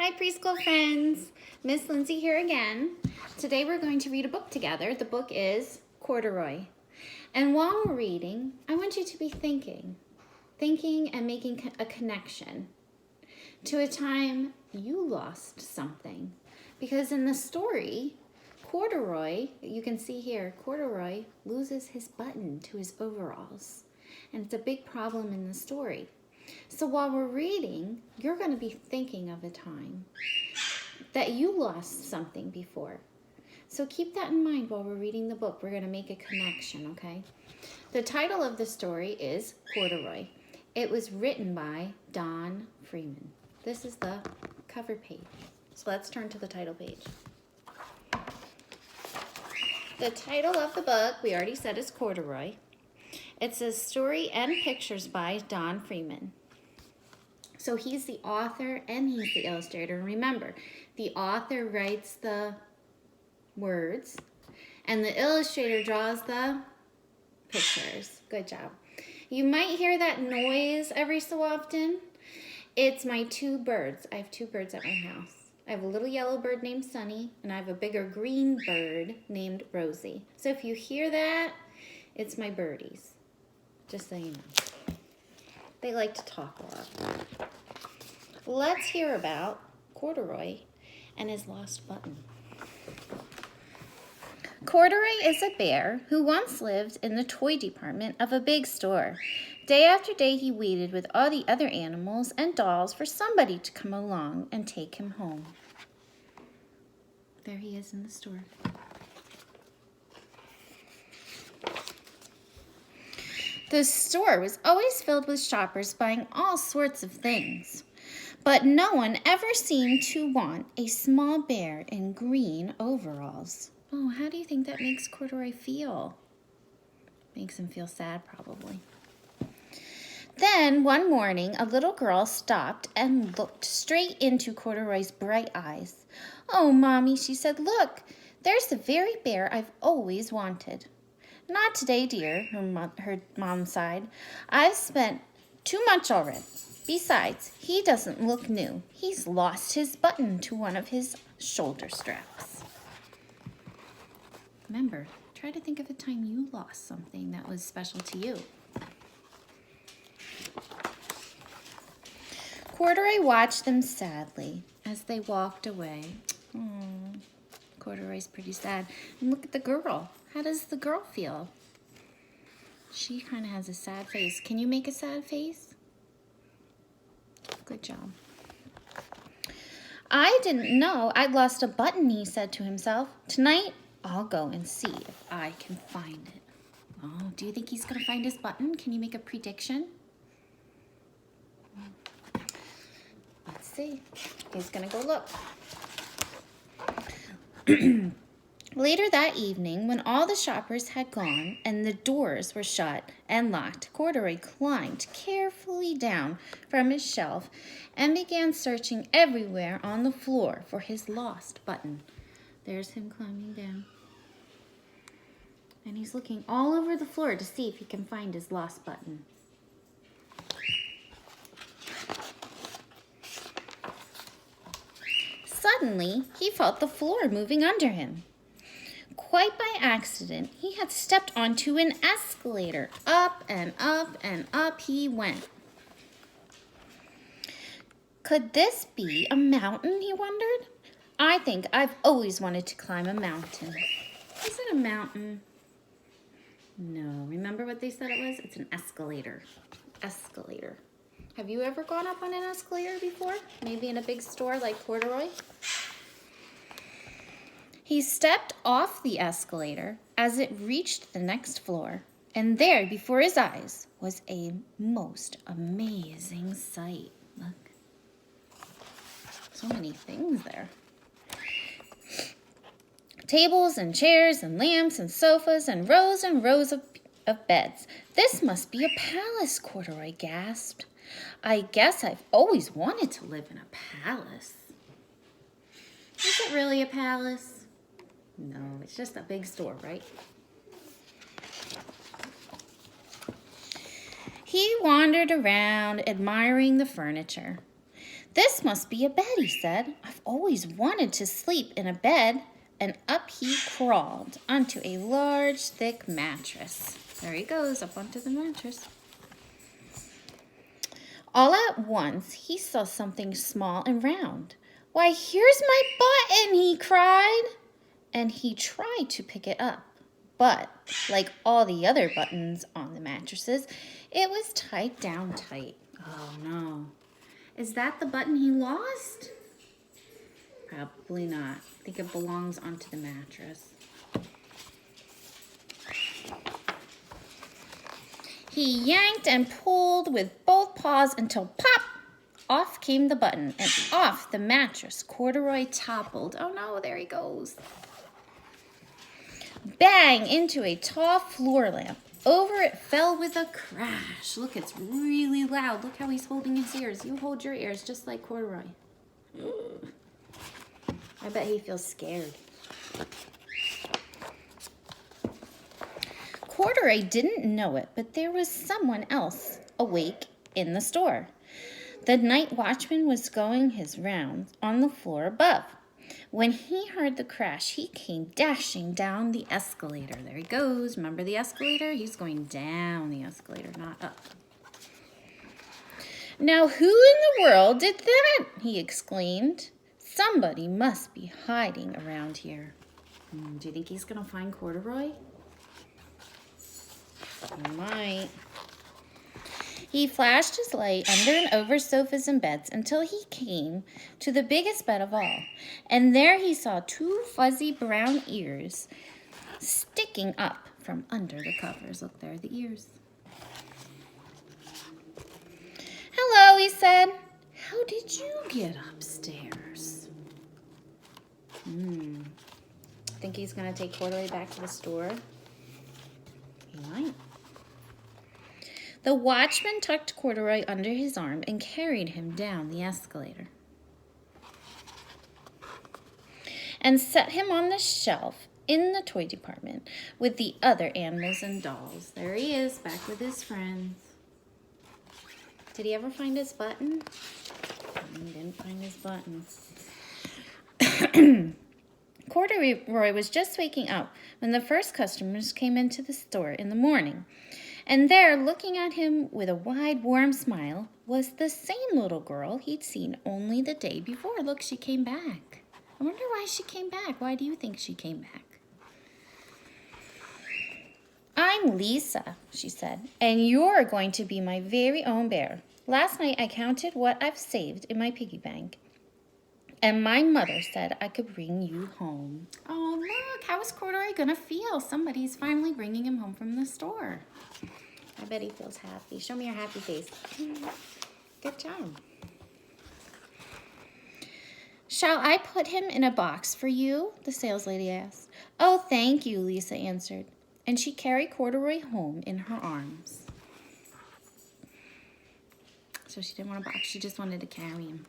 Hi, preschool friends. Miss Lindsay here again. Today we're going to read a book together. The book is Corduroy. And while we're reading, I want you to be thinking and making a connection to a time you lost something. Because in the story, Corduroy, you can see here, Corduroy loses his button to his overalls. And it's a big problem in the story. So while we're reading, you're going to be thinking of a time that you lost something before. So keep that in mind while we're reading the book. We're going to make a connection, okay? The title of the story is Corduroy. It was written by Don Freeman. This is the cover page. So let's turn to the title page. The title of the book, we already said, is Corduroy. It says story and pictures by Don Freeman. So he's the author and he's the illustrator. Remember, the author writes the words and the illustrator draws the pictures. Good job. You might hear that noise every so often. It's my two birds. I have two birds at my house. I have a little yellow bird named Sunny and I have a bigger green bird named Rosie. So if you hear that, it's my birdies. Just so you know. They like to talk a lot. Let's hear about Corduroy and his lost button. Corduroy is a bear who once lived in the toy department of a big store. Day after day, he waited with all the other animals and dolls for somebody to come along and take him home. There he is in the store. The store was always filled with shoppers buying all sorts of things. But no one ever seemed to want a small bear in green overalls. Oh, how do you think that makes Corduroy feel? Makes him feel sad, probably. Then, one morning, a little girl stopped and looked straight into Corduroy's bright eyes. "Oh, Mommy," she said, "look, there's the very bear I've always wanted." "Not today, dear," her mom sighed. "I've spent too much already. Besides, he doesn't look new. He's lost his button to one of his shoulder straps." Remember, try to think of a time you lost something that was special to you. Corduroy watched them sadly as they walked away. Oh, Corduroy's pretty sad. And look at the girl. How does the girl feel? She kind of has a sad face. Can you make a sad face? Good job. "I didn't know I'd lost a button," he said to himself. "Tonight, I'll go and see if I can find it." Oh, do you think he's going to find his button? Can you make a prediction? Let's see. He's going to go look. Later that evening, when all the shoppers had gone and the doors were shut and locked, Corduroy climbed carefully down from his shelf and began searching everywhere on the floor for his lost button. There's him climbing down. And he's looking all over the floor to see if he can find his lost button. Suddenly, he felt the floor moving under him. Quite by accident, he had stepped onto an escalator. Up and up and up he went. Could this be a mountain, he wondered? I think I've always wanted to climb a mountain. Is it a mountain? No. Remember what they said it was? It's an escalator. Escalator. Have you ever gone up on an escalator before? Maybe in a big store like Corduroy? He stepped off the escalator as it reached the next floor, and there before his eyes was a most amazing sight. Look. So many things there. Tables and chairs and lamps and sofas and rows of beds. "This must be a palace," Corduroy gasped. "I guess I've always wanted to live in a palace." Is it really a palace? No, it's just a big store, right? He wandered around, admiring the furniture. This must be a bed, he said. I've always wanted to sleep in a bed. And up he crawled onto a large, thick mattress. There he goes, up onto the mattress. All at once, he saw something small and round. Why, here's my button, he cried. And he tried to pick it up. But, like all the other buttons on the mattresses, it was tied down tight. Oh, no. Is that the button he lost? Probably not. I think it belongs onto the mattress. He yanked and pulled with both paws until pop! Off came the button, and off the mattress Corduroy toppled. Oh no, there he goes. Bang! Into a tall floor lamp. Over it fell with a crash. Look, it's really loud. Look how he's holding his ears. You hold your ears just like Corduroy. Ugh. I bet he feels scared. Corduroy didn't know it, but there was someone else awake in the store. The night watchman was going his rounds on the floor above. When he heard the crash, he came dashing down the escalator. There he goes. Remember the escalator? He's going down the escalator, not up. Now, who in the world did that? He exclaimed. Somebody must be hiding around here. Do you think he's going to find Corduroy? He might. He flashed his light under and over sofas and beds until he came to the biggest bed of all. And there he saw two fuzzy brown ears sticking up from under the covers. Look, there are the ears. Hello, he said. How did you get upstairs? Think he's going to take Corduroy back to the store? He might. The watchman tucked Corduroy under his arm and carried him down the escalator and set him on the shelf in the toy department with the other animals and dolls. There he is, back with his friends. Did he ever find his button? He didn't find his button. Corduroy was just waking up when the first customers came into the store in the morning. And there, looking at him with a wide, warm smile, was the same little girl he'd seen only the day before. Look, she came back. I wonder why she came back. Why do you think she came back? I'm Lisa, she said, and you're going to be my very own bear. Last night I counted what I've saved in my piggy bank, and my mother said I could bring you home. Oh, look, how is Corduroy going to feel? Somebody's finally bringing him home from the store. I bet he feels happy. Show me your happy face. Good job. Shall I put him in a box for you? The saleslady asked. Oh, thank you, Lisa answered. And she carried Corduroy home in her arms. So she didn't want a box. She just wanted to carry him.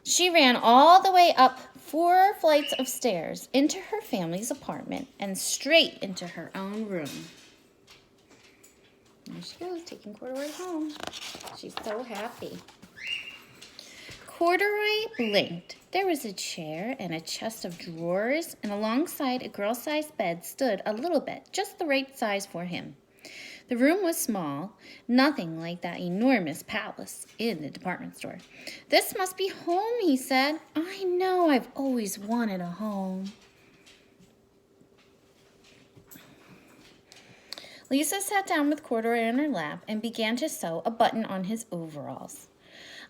She ran all the way up 4 flights of stairs into her family's apartment and straight into her own room. There she goes, taking Corduroy home. She's so happy. Corduroy blinked. There was a chair and a chest of drawers, and alongside a girl-sized bed stood a little bed, just the right size for him. The room was small, nothing like that enormous palace in the department store. This must be home, he said. I know, I've always wanted a home. Lisa sat down with Corduroy on her lap and began to sew a button on his overalls.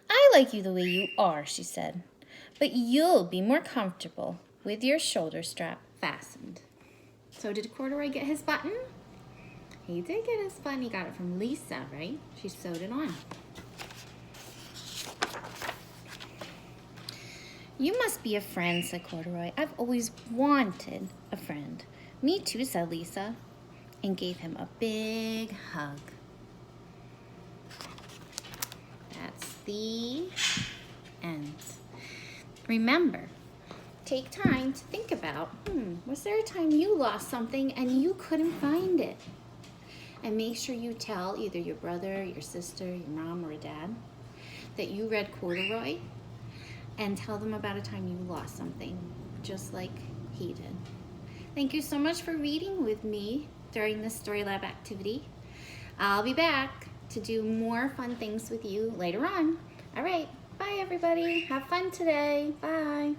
I like you the way you are, she said, but you'll be more comfortable with your shoulder strap fastened. So did Corduroy get his button? He did get his button. He got it from Lisa, right? She sewed it on. You must be a friend, said Corduroy. I've always wanted a friend. Me too, said Lisa, and gave him a big hug. That's the end. Remember, take time to think about, was there a time you lost something and you couldn't find it? And make sure you tell either your brother, your sister, your mom, or dad. that you read Corduroy and tell them about a time you lost something, just like he did. Thank you so much for reading with me during this Storylab activity. I'll be back to do more fun things with you later on. All right, bye everybody. Have fun today. Bye.